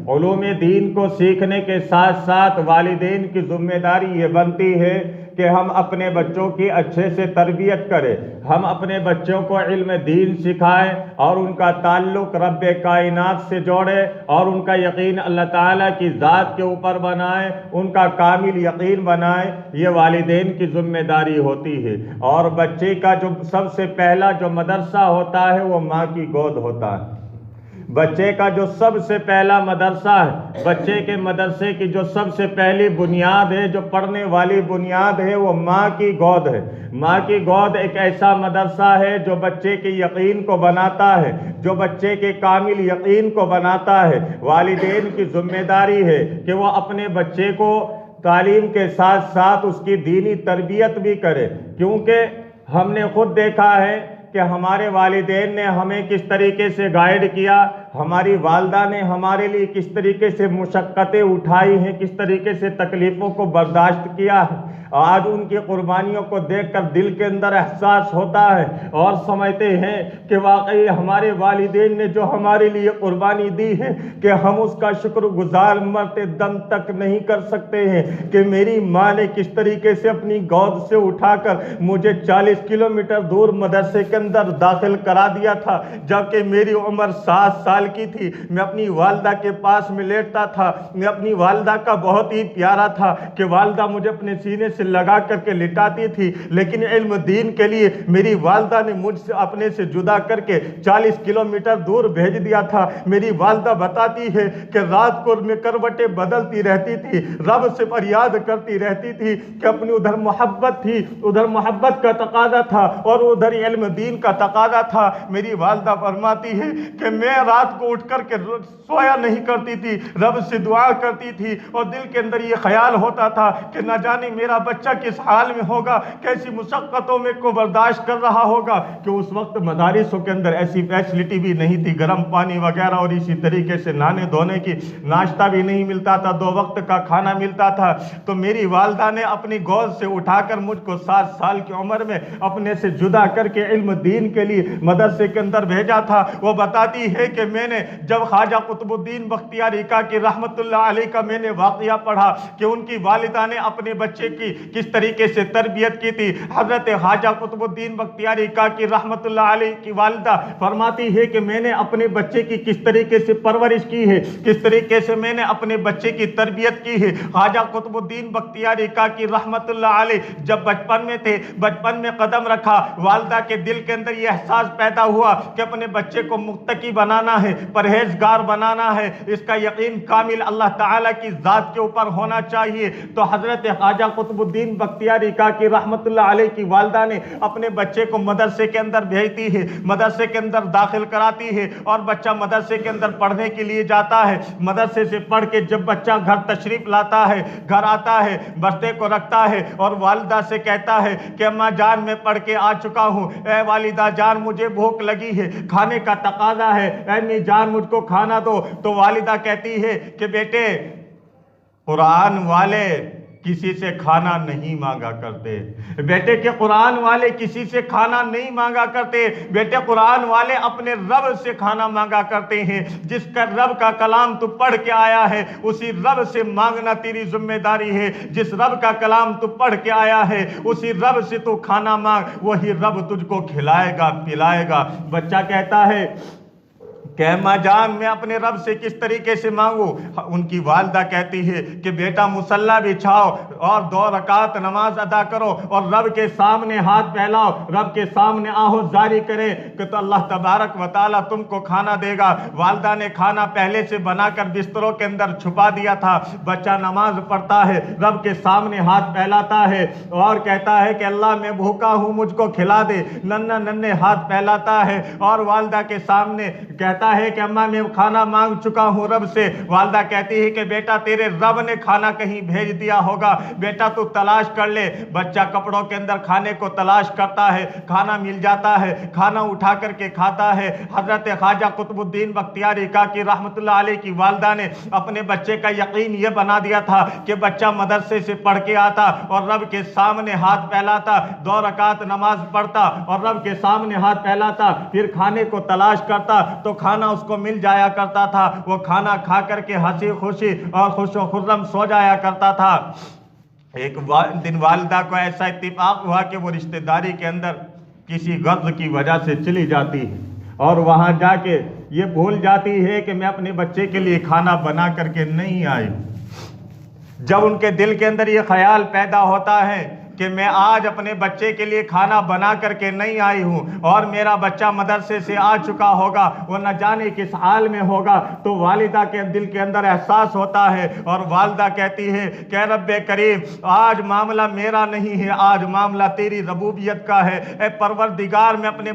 علوم دین کو سیکھنے کے ساتھ ساتھ والدین کی ذمہ داری یہ بنتی ہے کہ ہم اپنے بچوں کی اچھے سے تربیت کریں، ہم اپنے بچوں کو علم دین سکھائیں اور ان کا تعلق رب کائنات سے جوڑیں اور ان کا یقین اللہ تعالیٰ کی ذات کے اوپر بنائیں، ان کا کامل یقین بنائیں۔ یہ والدین کی ذمہ داری ہوتی ہے۔ اور بچے کا جو سب سے پہلا جو مدرسہ ہوتا ہے وہ ماں کی گود ہوتا ہے۔ بچے کا جو سب سے پہلا مدرسہ ہے، بچے کے مدرسے کی جو سب سے پہلی بنیاد ہے، جو پڑھنے والی بنیاد ہے، وہ ماں کی گود ہے۔ ماں کی گود ایک ایسا مدرسہ ہے جو بچے کے یقین کو بناتا ہے، جو بچے کے کامل یقین کو بناتا ہے۔ والدین کی ذمہ داری ہے کہ وہ اپنے بچے کو تعلیم کے ساتھ ساتھ اس کی دینی تربیت بھی کرے، کیونکہ ہم نے خود دیکھا ہے کہ ہمارے والدین نے ہمیں کس طریقے سے گائیڈ کیا، ہماری والدہ نے ہمارے لیے کس طریقے سے مشقتیں اٹھائی ہیں، کس طریقے سے تکلیفوں کو برداشت کیا ہے۔ آج ان کی قربانیوں کو دیکھ کر دل کے اندر احساس ہوتا ہے اور سمجھتے ہیں کہ واقعی ہمارے والدین نے جو ہمارے لیے قربانی دی ہے کہ ہم اس کا شکر گزار مرتے دم تک نہیں کر سکتے ہیں، کہ میری ماں نے کس طریقے سے اپنی گود سے اٹھا کر مجھے 40 کلومیٹر دور مدرسے کے اندر داخل کرا دیا تھا، جبکہ میری عمر 7 سال کی تھی۔ میں اپنی والدہ کے پاس میں لیٹتا تھا، میں اپنی والدہ کا بہت ہی پیارا تھا کہ والدہ مجھے اپنے سینے سے لگا کر کے لٹاتی تھی، لیکن علم دین کے لیے میری والدہ نے مجھ سے اپنے سے جدا کر کے 40 کلومیٹر دور بھیج دیا تھا۔ میری والدہ بتاتی ہے کہ رات کو میں کروٹیں بدلتی رہتی تھی، رب سے فریاد کرتی رہتی تھی کہ اپنی ادھر محبت تھی، ادھر محبت کا تقاضا تھا اور ادھر علم دین کا تقاضا تھا۔ میری والدہ فرماتی ہے کہ میں رات کو اٹھ کر کے سویا نہیں کرتی تھی، رب سے دعا کرتی تھی اور دل کے اندر یہ خیال ہوتا تھا کہ نہ جانے میرا بچہ کس حال میں ہوگا، کیسی مشقتوں میں کو برداشت کر رہا ہوگا، کہ اس وقت مدارسوں کے اندر ایسی فیسلٹی بھی نہیں تھی، گرم پانی وغیرہ اور اسی طریقے سے نہانے دھونے کی، ناشتہ بھی نہیں ملتا تھا، 2 وقت کا کھانا ملتا تھا۔ تو میری والدہ نے اپنی گود سے اٹھا کر مجھ کو 7 سال کی عمر میں اپنے سے جدا کر کے علم دین کے لیے مدرسے کے اندر بھیجا تھا۔ وہ بتاتی ہے کہ میں نے جب خواجہ قطب الدین بختیاری کاکی رحمت اللہ علیہ کا میں نے واقعہ پڑھا کہ ان کی والدہ نے اپنے بچے کی کس طریقے سے تربیت کی تھی، حضرت خواجہ قطب الدین بختیاری کاکی رحمت اللہ علیہ کی والدہ فرماتی ہے کہ میں نے اپنے بچے کی کس طریقے سے پرورش کی ہے، کس طریقے سے میں نے اپنے بچے کی تربیت کی ہے۔ خواجہ قطب الدین بختیاری کاکی رحمت اللہ علیہ جب بچپن میں تھے، بچپن میں قدم رکھا، والدہ کے دل کے اندر یہ احساس پیدا ہوا کہ اپنے بچے کو متقی بنانا ہے، پرہیزگار بنانا ہے، اس کا یقین کامل اللہ تعالیٰ کی ذات کے اوپر ہونا چاہیے۔ تو حضرت خواجہ قطب الدین بختیاری کاکی رحمت اللہ علیہ کی والدہ نے اپنے بچے کو مدرسے کے اندر بھیجتی ہے، مدرسے کے اندر داخل کراتی ہے اور بچہ مدرسے کے اندر پڑھنے کے لیے جاتا ہے۔ مدرسے سے پڑھ کے جب بچہ گھر تشریف لاتا ہے، گھر آتا ہے، بستے کو رکھتا ہے اور والدہ سے کہتا ہے کہ اماں جان میں پڑھ کے آ چکا ہوں، اے والدہ جان مجھے بھوک لگی ہے، کھانے کا تقاضا ہے، اے امی جان مجھ کو کھانا دو۔ تو والدہ کہتی ہے کہ بیٹے قرآن والے کسی سے کھانا نہیں مانگا کرتے، بیٹے کے قرآن والے کسی سے کھانا نہیں مانگا کرتے، بیٹے قرآن والے اپنے رب سے کھانا مانگا کرتے ہیں۔ جس کا رب کا کلام تو پڑھ کے آیا ہے اسی رب سے مانگنا تیری ذمہ داری ہے، جس رب کا کلام تو پڑھ کے آیا ہے اسی رب سے تو کھانا مانگ، وہی رب تجھ کو کھلائے گا پلائے گا۔ بچہ کہتا ہے کہ ماں جان میں اپنے رب سے کس طریقے سے مانگوں؟ ان کی والدہ کہتی ہے کہ بیٹا مصلی بچھاؤ اور 2 رکعت نماز ادا کرو اور رب کے سامنے ہاتھ پھیلاؤ، رب کے سامنے آہت جاری کرے کہ تو اللہ تبارک و تعالیٰ تم کو کھانا دے گا۔ والدہ نے کھانا پہلے سے بنا کر بستروں کے اندر چھپا دیا تھا۔ بچہ نماز پڑھتا ہے، رب کے سامنے ہاتھ پھیلاتا ہے اور کہتا ہے کہ اللہ میں بھوکا ہوں مجھ کو کھلا دے، ننھے ہاتھ پھیلاتا ہے اور والدہ کے سامنے کہتا ہے کہ اماں میں کھانا مانگ چکا ہوں رب سے۔ والدہ کہتی ہے کہ بیٹا تیرے رب نے کھانا کہیں بھیج دیا ہوگا، بیٹا تو تلاش کر لے۔ بچہ کپڑوں کے اندر کھانے کو تلاش کرتا ہے، کھانا مل جاتا ہے، کھانا اٹھا کر کے کھاتا ہے۔ حضرت خواجہ قطب الدین بختیاری کاکی رحمت اللہ علیہ کی والدہ نے اپنے بچے کا یقین یہ بنا دیا تھا کہ بچہ مدرسے سے پڑھ کے آتا اور رب کے سامنے ہاتھ پھیلاتا، 2 رکعت نماز پڑھتا اور رب کے سامنے ہاتھ پھیلاتا، پھر کھانے کو تلاش کرتا تو کھانا اس کو مل جایا کرتا تھا، وہ کھانا کھا کر کے ہنسی خوشی اور خوش و خرم سو جایا کرتا تھا۔ ایک دن والدہ کو ایسا اتفاق ہوا کہ وہ رشتہ داری کے اندر کسی غرض کی وجہ سے چلی جاتی ہے اور وہاں جا کے یہ بھول جاتی ہے کہ میں اپنے بچے کے لیے کھانا بنا کر کے نہیں آئی۔ جب ان کے دل کے اندر یہ خیال پیدا ہوتا ہے کہ میں آج اپنے بچے کے لیے کھانا بنا کر کے نہیں آئی ہوں اور میرا بچہ مدرسے سے آ چکا ہوگا، وہ نہ جانے کس حال میں ہوگا، تو والدہ کے دل کے اندر احساس ہوتا ہے اور والدہ کہتی ہے کہ رب کریم آج معاملہ میرا نہیں ہے، آج معاملہ تیری ربوبیت کا ہے۔ اے پروردگار، میں اپنے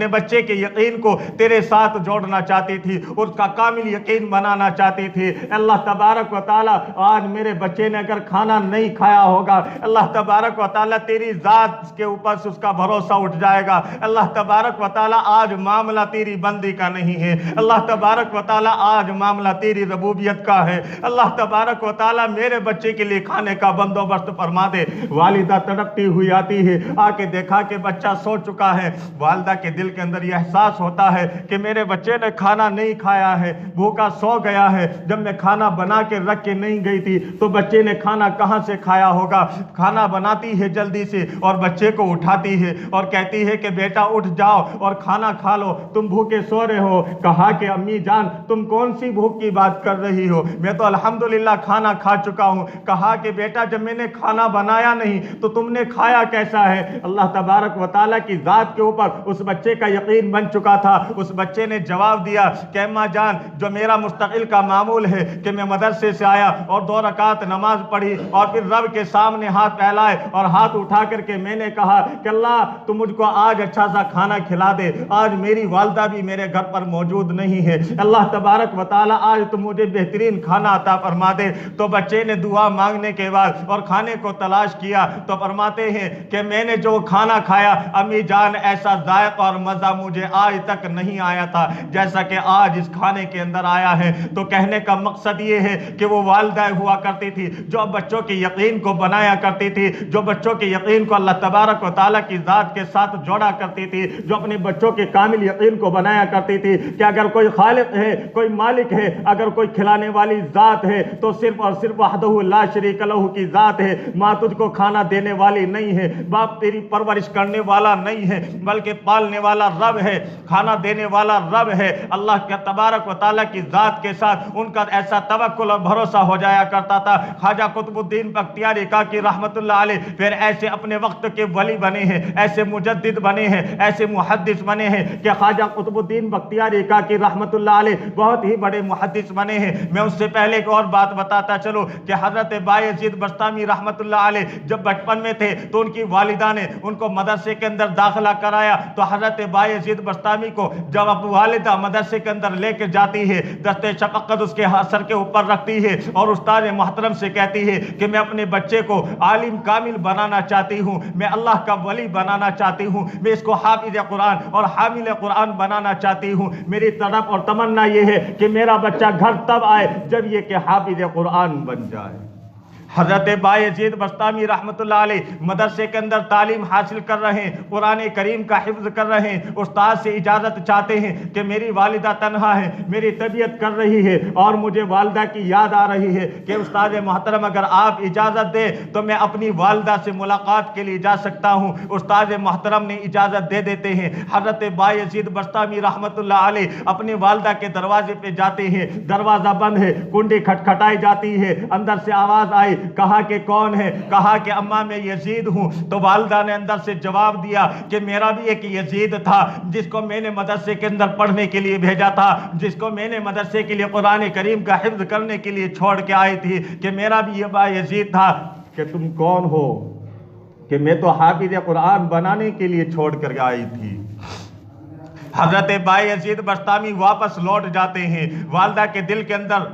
بچے کے یقین کو تیرے ساتھ جوڑنا چاہتی تھی، اس کا کامل یقین بنانا چاہتی تھی۔ اللہ تبارک و تعالی آج میرے بچے نے اگر کھانا نہیں کھایا ہوگا، اللہ تبارک و تعالی تیری ذات کے اوپر سے اس کا بھروسہ اٹھ جائے گا۔ اللہ تبارک و تعالی آج معاملہ تیری بندی کا نہیں ہے، اللہ تبارک و تعالی آج معاملہ تیری ربوبیت کا ہے۔ اللہ تبارک و تعالی میرے بچے کے لیے کھانے کا بندوبست فرما دے۔ والدہ تڑپتی ہوئی آتی ہے، آ کے دیکھا کہ بچہ سو چکا ہے۔ والدہ کے دل کے اندر یہ احساس ہوتا ہے کہ میرے بچے نے کھانا نہیں کھایا ہے، بھوکا سو گیا ہے۔ جب میں کھانا بنا کے رکھ کے نہیں گئی تھی تو بچے نے کھانا کہاں سے کھایا ہوگا۔ کھانا بناتی ہے جلدی سے اور بچے کو اٹھاتی ہے اور کہتی ہے کہ بیٹا اٹھ جاؤ اور کھانا کھا لو، تم بھوکے سو رہے ہو۔ کہا کہ امی جان تم کون سی بھوک کی بات کر رہی ہو، میں تو الحمدللہ کھانا کھا چکا ہوں۔ کہا کہ بیٹا جب میں نے کھانا بنایا نہیں تو تم نے کھایا کیسا ہے؟ اللہ تبارک و تعالیٰ کی ذات کے اوپر اس بچے کا یقین بن چکا تھا۔ اس بچے نے جواب دیا کہ اماں جان جو میرا مستقل کا معمول ہے کہ میں مدرسے سے آیا اور 2 رکعت نماز پڑھی اور پھر رب کے سامنے ہاتھ پھیلائے اور ہاتھ اٹھا کر کے میں نے کہا کہ اللہ تو مجھ کو آج اچھا سا کھانا کھلا دے، آج میری والدہ بھی میرے گھر پر موجود نہیں ہے، اللہ تبارک و تعالی آج تو مجھے بہترین کھانا عطا فرما دے۔ تو بچے نے دعا مانگنے کے بعد اور کھانے کو تلاش کیا تو فرماتے ہیں کہ میں نے جو کھانا کھایا امی جان ایسا ذائقہ اور مزہ مجھے آج تک نہیں آیا تھا جیسا کہ آج اس کھانے کے اندر آیا ہے۔ تو کہنے کا مقصد یہ ہے کہ وہ والدہ ہوا کرتی تھی جو بچوں کے یقین کو بنایا کرتی تھی، جو بچوں کے یقین کو اللہ تبارک و تعالیٰ کی ذات کے ساتھ جوڑا کرتی تھی، جو اپنے بچوں کے کامل یقین کو بنایا کرتی تھی کہ اگر کوئی خالق ہے، کوئی مالک ہے، اگر کوئی کھلانے والی ذات ہے تو صرف اور صرف وحدہ لا شریک لہ کی ذات ہے۔ ماں تجھ کو کھانا دینے والی نہیں ہے، باپ تیری پرورش کرنے والا نہیں ہے، بلکہ پالنے والا رب ہے، کھانا دینے والا رب ہے۔ اللہ کے تبارک و تعالیٰ کی ذات کے ساتھ ان کا ایسا توکل اور بھروسہ ہو جایا کرتا تھا۔ خواجہ قطب الدین بختیاری کاکی رحمت اللہ علیہ پھر ایسے اپنے وقت کے ولی بنے ہیں، ایسے مجدد بنے ہیں، ایسے محدث بنے ہیں کہ خواجہ قطب الدین بختیاری کاکی رحمت اللہ علیہ بہت ہی بڑے محدث بنے ہیں۔ میں اس سے پہلے ایک اور بات بتاتا چلوں کہ حضرت بایزید بستامی رحمت اللہ علیہ جب بچپن میں تھے تو ان کی والدہ نے ان کو مدرسے کے اندر داخلہ کرایا۔ تو حضرت بایزید بستامی کو جب والدہ مدرسے کے اندر لے کے جاتی ہے، دستے شفقت اس کے سر کے اوپر رکھتی ہے اور استاد محترم سے کہتی ہے کہ میں اپنے بچے کو عالم کامل بنانا چاہتی ہوں، میں اللہ کا ولی بنانا چاہتی ہوں، میں اس کو حافظ قرآن اور حامل قرآن بنانا چاہتی ہوں۔ میری طرف اور تمنا یہ ہے کہ میرا بچہ گھر تب آئے جب یہ کہ حافظ قرآن بن جائے۔ حضرت بایزید بستامی رحمت اللہ علیہ مدرسے کے اندر تعلیم حاصل کر رہے ہیں، قرآن کریم کا حفظ کر رہے ہیں، استاد سے اجازت چاہتے ہیں کہ میری والدہ تنہا ہے، میری طبیعت کر رہی ہے اور مجھے والدہ کی یاد آ رہی ہے کہ استاد محترم اگر آپ اجازت دیں تو میں اپنی والدہ سے ملاقات کے لیے جا سکتا ہوں۔ استاد محترم نے اجازت دے دیتے ہیں۔ حضرت بایزید بستامی رحمت اللہ علیہ اپنی والدہ کے دروازے پہ جاتے ہیں، دروازہ بند ہے، کنڈی کھٹکھٹائی جاتی ہے، اندر سے آواز آئی، کہا کہ کون ہے؟ کہا کہ اماں میں یزید ہوں۔ تو والدہ نے اندر سے جواب دیا کہ میرا بھی ایک یزید تھا جس کو میں نے مدرسے کے اندر پڑھنے کے لیے بھیجا تھا، جس کو میں نے مدرسے کے لیے قرآن کریم کا حفظ کرنے کے لیے چھوڑ کے آئی تھی کہ میرا بھی یہ یزید تھا۔ کہ تم کون ہو؟ کہ میں تو حافظ قرآن بنانے کے لیے چھوڑ کر آئی تھی۔ حضرت بایزید بستامی واپس لوٹ جاتے ہیں۔ والدہ کے دل کے اندر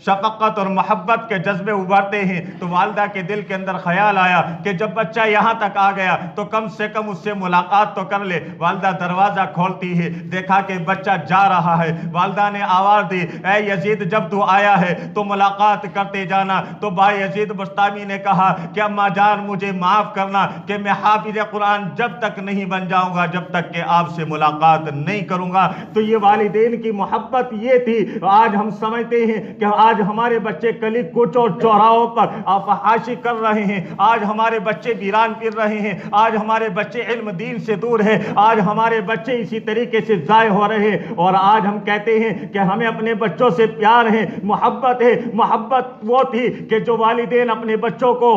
شفقت اور محبت کے جذبے ابھرتے ہیں تو والدہ کے دل کے اندر خیال آیا کہ جب بچہ یہاں تک آ گیا تو کم سے کم اس سے ملاقات تو کر لے۔ والدہ دروازہ کھولتی ہے، دیکھا کہ بچہ جا رہا ہے، والدہ نے آواز دی، اے یزید جب تو آیا ہے تو ملاقات کرتے جانا۔ تو بھائی یزید بستامی نے کہا کہ اماں جان مجھے معاف کرنا کہ میں حافظ قرآن جب تک نہیں بن جاؤں گا جب تک کہ آپ سے ملاقات نہیں کروں گا۔ تو یہ والدین کی محبت یہ تھی۔ آج ہم سمجھتے ہیں کہ آج ہمارے بچے گلی کوچوں اور چوراہوں پر فحاشی کر رہے ہیں، آج ہمارے بچے ویران پھر رہے ہیں، آج ہمارے بچے علم دین سے دور ہیں، آج ہمارے بچے اسی طریقے سے ضائع ہو رہے ہیں۔ اور آج ہم کہتے ہیں کہ ہمیں اپنے بچوں سے پیار ہے، محبت ہے۔ محبت وہ تھی کہ جو والدین اپنے بچوں کو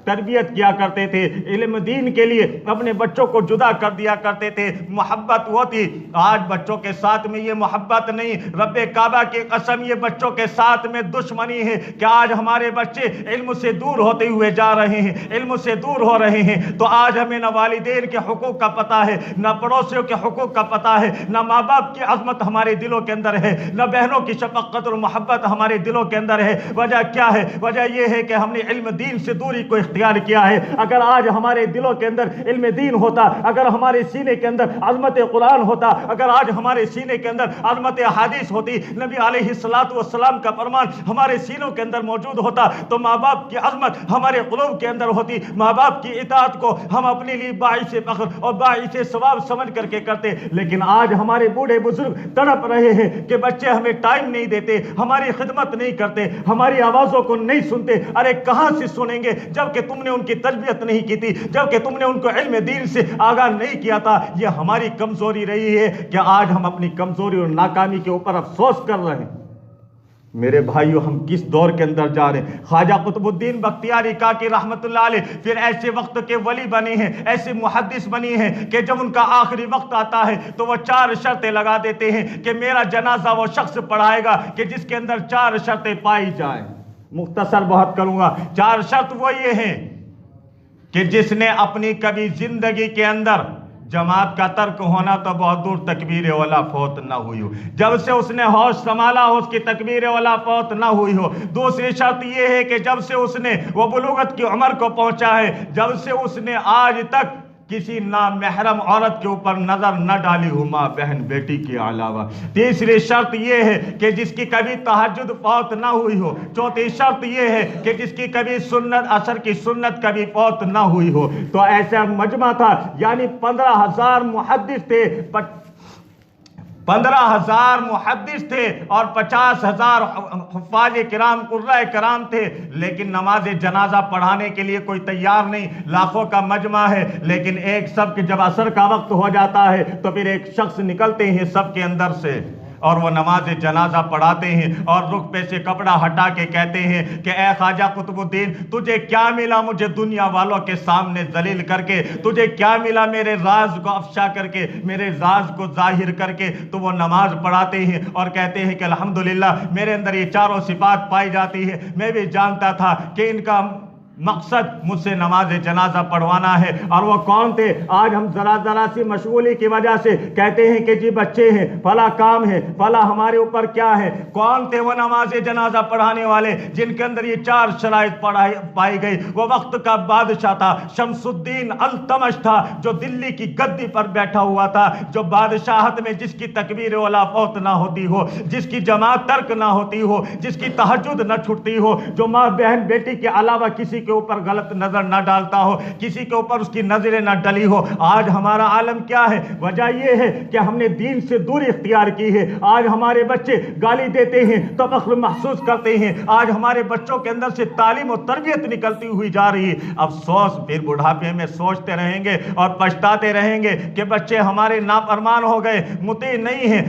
تربیت کیا کرتے تھے، علم دین کے لیے اپنے بچوں کو جدا کر دیا کرتے تھے، محبت وہ تھی۔ آج بچوں کے ساتھ میں یہ محبت نہیں، رب کعبہ کی قسم یہ بچوں کے ساتھ میں دشمنی ہے کہ آج ہمارے بچے علم سے دور ہوتے ہوئے جا رہے ہیں، علم سے دور ہو رہے ہیں۔ تو آج ہمیں نہ والدین کے حقوق کا پتہ ہے، نہ پڑوسیوں کے حقوق کا پتہ ہے، نہ ماں باپ کی عظمت ہمارے دلوں کے اندر ہے، نہ بہنوں کی شفقت اور محبت ہمارے دلوں کے اندر ہے۔ وجہ کیا ہے؟ وجہ یہ ہے کہ ہم نے علم دین سے دوری کو اختیار کیا ہے۔ اگر آج ہمارے دلوں کے اندر علم دین ہوتا، اگر ہمارے سینے کے اندر عظمت قرآن ہوتا، اگر آج ہمارے سینے کے اندر عظمت حدیث ہوتی، نبی علیہ السلام کا فرمان ہمارے سینوں کے اندر موجود ہوتا، تو ماں باپ کی عظمت ہمارے قلوب کے اندر ہوتی، ماں باپ کی اطاعت کو ہم اپنے لیے باعث فخر اور باعث ثواب سمجھ کر کے کرتے۔ لیکن آج ہمارے بوڑھے بزرگ تڑپ رہے ہیں کہ بچے ہمیں ٹائم نہیں دیتے، ہماری خدمت نہیں کرتے، ہماری آوازوں کو نہیں سنتے۔ ارے کہاں سے سنیں گے جبکہ تم نے ان کی تربیت نہیں کی تھی، جبکہ تم نے ان کو علم دین سے آگاہ نہیں کیا تھا۔ یہ ہماری کمزوری رہی ہے کہ آج ہم اپنی کمزوری اور ناکامی کے اوپر افسوس کر رہے ہیں۔ میرے بھائیو ہم کس دور کے اندر جا رہے ہیں؟ خواجہ قطب الدین بختیاری کاکی رحمت اللہ علیہ پھر ایسے وقت کے ولی بنے ہیں، ایسے محدث بنی ہیں کہ جب ان کا آخری وقت آتا ہے تو وہ 4 شرطیں لگا دیتے ہیں کہ میرا جنازہ وہ شخص پڑھائے گا کہ جس کے اندر 4 شرطیں پائی جائیں۔ مختصر بہت کروں گا۔ 4 شرط وہ یہ ہیں کہ جس نے اپنی کبھی زندگی کے اندر جماعت کا ترک ہونا تو بہت دور تکبیر اولا فوت نہ ہوئی ہو، جب سے اس نے ہوش سنبھالا ہو اس کی تکبیر اولا فوت نہ ہوئی ہو۔ دوسری شرط یہ ہے کہ جب سے اس نے وہ بلوغت کی عمر کو پہنچا ہے، جب سے اس نے آج تک کسی نامحرم عورت کے اوپر نظر نہ ڈالی ہو، ماں بہن بیٹی کے علاوہ۔ تیسری شرط یہ ہے کہ جس کی کبھی تہجد فوت نہ ہوئی ہو۔ چوتھی شرط یہ ہے کہ جس کی کبھی سنت عصر کی سنت کبھی فوت نہ ہوئی ہو۔ تو ایسا مجمع تھا، یعنی 15,000 محدث تھے، 15,000 محدث تھے اور 50,000 حفاظ کرام قرۂ کرام تھے، لیکن نماز جنازہ پڑھانے کے لیے کوئی تیار نہیں۔ لاکھوں کا مجمع ہے لیکن ایک سب کے جب عصر کا وقت ہو جاتا ہے تو پھر ایک شخص نکلتے ہیں سب کے اندر سے اور وہ نماز جنازہ پڑھاتے ہیں اور رخ پہ سے کپڑا ہٹا کے کہتے ہیں کہ اے خواجہ قطب الدین تجھے کیا ملا مجھے دنیا والوں کے سامنے ذلیل کر کے، تجھے کیا ملا میرے راز کو افشا کر کے، میرے راز کو ظاہر کر کے۔ تو وہ نماز پڑھاتے ہیں اور کہتے ہیں کہ الحمدللہ میرے اندر یہ 4 صفات پائی جاتی ہے۔ میں بھی جانتا تھا کہ ان کا مقصد مجھ سے نماز جنازہ پڑھوانا ہے۔ اور وہ کون تھے؟ آج ہم ذرا سی مشغولی کی وجہ سے کہتے ہیں کہ جی بچے ہیں، فلاں کام ہے، فلاں ہمارے اوپر کیا ہے۔ کون تھے وہ نماز جنازہ پڑھانے والے جن کے اندر یہ 4 شرائط پائی گئی؟ وہ وقت کا بادشاہ تھا، شمس الدین التمش تھا، جو دلی کی گدی پر بیٹھا ہوا تھا، جو بادشاہت میں جس کی تکبیر اولا فوت نہ ہوتی ہو، جس کی جماعت ترک نہ ہوتی ہو، جس کی تہجد نہ چھٹتی ہو، جو ماں بہن بیٹی کے علاوہ کسی کے اوپر غلط نظر نہ ڈالتا ہو، کسی کے اوپر اس کی نظریں نہ ڈلی ہو۔ آج ہمارا عالم کیا ہے؟ وجہ یہ ہے کہ ہم نے دین سے دوری اختیار کی ہے۔ آج ہمارے بچے گالی دیتے ہیں تو فخر محسوس کرتے ہیں، آج ہمارے بچوں کے اندر سے تعلیم و تربیت نکلتی ہوئی جا رہی ہے۔ افسوس پھر بڑھاپے میں سوچتے رہیں گے اور پچھتاتے رہیں گے کہ بچے ہمارے نافرمان ہو گئے، مطیع نہیں ہیں۔